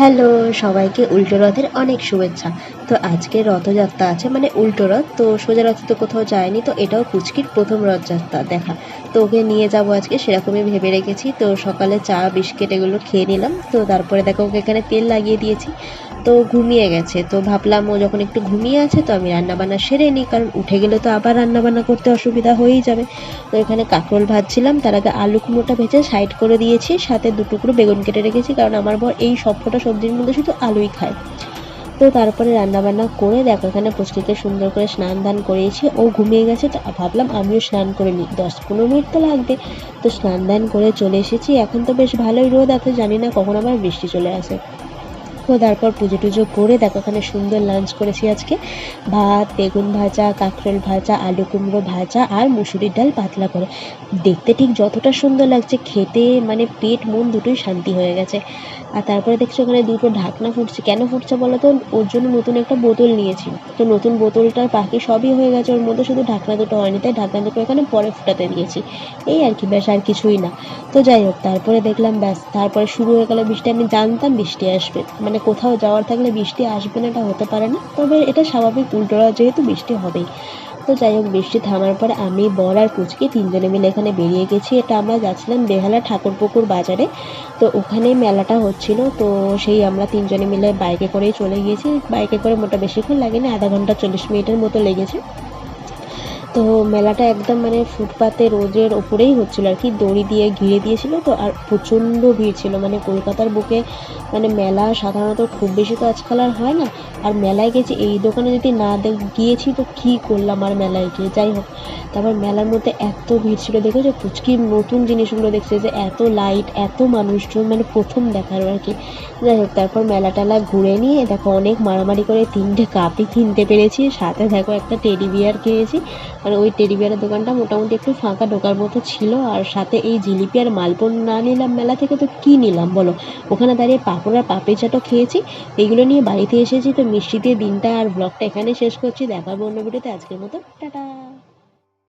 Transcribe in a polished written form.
Hello, সবাইকে উল্টো রথের অনেক শুভেচ্ছা। তো আজকে রথযাত্রা আছে, মানে উল্টো রথ। তো সোজা রথে তো কোথাও যায়নি, তো এটাও পুচকির প্রথম রথযাত্রা দেখা। তো ওকে নিয়ে যাবো আজকে, সেরকমই ভেবে রেখেছি। তো সকালে চা বিস্কিট এগুলো খেয়ে নিলাম। তো তারপরে দেখো ওকে এখানে তেল লাগিয়ে দিয়েছি। তো ঘুমিয়ে গেছে, তো ভাবলাম ও যখন একটু ঘুমিয়ে আছে তো আমি রান্নাবান্না সেরে নিই, কারণ উঠে গেলে তো আবার রান্নাবান্না করতে অসুবিধা হয়েই যাবে। তো এখানে কাঁকরোল ভাজছিলাম, তার আগে আলু কুমড়োটা ভেজে সাইড করে দিয়েছি, সাথে দুটুকরো বেগুন কেটে রেখেছি, কারণ আমার বর এই সবকটা সবজির মধ্যে শুধু আলুই খায়। তো তারপরে রান্নাবান্না করে দেখো এখানে পুচকিকে সুন্দর করে স্নান দান করিয়েছি, ও ঘুমিয়ে গেছে। তো ভাবলাম আমিও স্নান করে নিই, 10-15 মিনিট তো লাগবে। তো স্নান দান করে চলে এসেছি। এখন তো বেশ ভালোই রোদ আছে, জানি না কখন আবার বৃষ্টি চলে আসে। তো তারপর পুজো টুজো করে দেখো এখানে সুন্দর লাঞ্চ করেছি আজকে। ভাত, বেগুন ভাজা, কাঁকরোল ভাজা, আলু কুমড়ো ভাজা আর মুসুরির ডাল পাতলা করে। দেখতে ঠিক যতটা সুন্দর লাগছে, খেতে মানে পেট মন দুটোই শান্তি হয়ে গেছে। আর তারপরে দেখছো ওখানে দুটো ঢাকনা ফুটছে, কেন ফুটছে বলো তো? ওর জন্য নতুন একটা বোতল নিয়েছি। তো নতুন বোতলটার বাকি সবই হয়ে গেছে, ওর মধ্যে শুধু ঢাকনা দুটো হয়নি, তাই ঢাকনা দুটো এখানে পরে ফুটাতে দিয়েছি। এই আর কি, ব্যাস আর কিছুই না। তো যাই হোক, তারপরে দেখলাম ব্যাস, তারপরে শুরু হয়ে গেল বৃষ্টি। আমি জানতাম বৃষ্টি আসবে, মানে কোথাও যাওয়ার থাকলে বৃষ্টি আসবে না এটা হতে পারে না, তবে এটা স্বাভাবিক, উল্টোরা যেহেতু বৃষ্টি হবেই। তো যাই হোক, বৃষ্টি থামার পরে আমি, বর আর পুচকি তিনজনে মিলে এখানে বেরিয়ে গেছি। এটা আমরা যাচ্ছিলাম বেহালা ঠাকুরপুকুর বাজারে। তো ওখানেই মেলাটা হচ্ছিল। তো সেই আমরা তিনজনে মিলে বাইকে করেই চলে গিয়েছি। বাইকে করে মোটা বেশিক্ষণ লাগেনি, আধা ঘন্টা 40 মিনিটের মতো লেগেছে। তো মেলাটা একদম মানে ফুটপাতে রোডের ওপরেই হচ্ছিল আর কি, দড়ি দিয়ে ঘিরে দিয়েছিল। তো আর প্রচণ্ড ভিড় ছিল, মানে কলকাতার বুকে মানে মেলা সাধারণত খুব বেশি তো আজকাল আর হয় না। আর মেলায় গেছি, এই দোকানে যদি না গিয়েছি তো কী করলাম আর মেলায় গিয়ে। যাই হোক, তারপর মেলার মধ্যে এত ভিড় ছিল, দেখেছো পুচকি নতুন জিনিসগুলো দেখছে, যে এত লাইট এত মানুষজন, মানে প্রথম দেখার আর কি। যাই হোক, তারপর মেলা টেলা ঘুরে নিয়ে দেখো অনেক মারামারি করে 3টে কাপই কিনতে পেরেছি, সাথে দেখো একটা টেডি বিয়ার কিনেছি। আর ওই টেডি বিয়ারের দোকানটা মোটামুটি একটু ফাঁকা, ঢোকার মতো ছিল। আর সাথে এই জিলিপি আর মালপোয়া না নিলাম মেলা থেকে তো কী নিলাম বলো? ওখানে দাঁড়িয়ে পাঁপড় আর পাপড়ি চাটও খেয়েছি। এইগুলো নিয়ে বাড়িতে এসেছি। তো মিষ্টি দিয়ে দিনটা আর ব্লগটা এখানে শেষ করছি, দেখা হবে অন্য ভিডিওতে। আজকের মতো টাটা।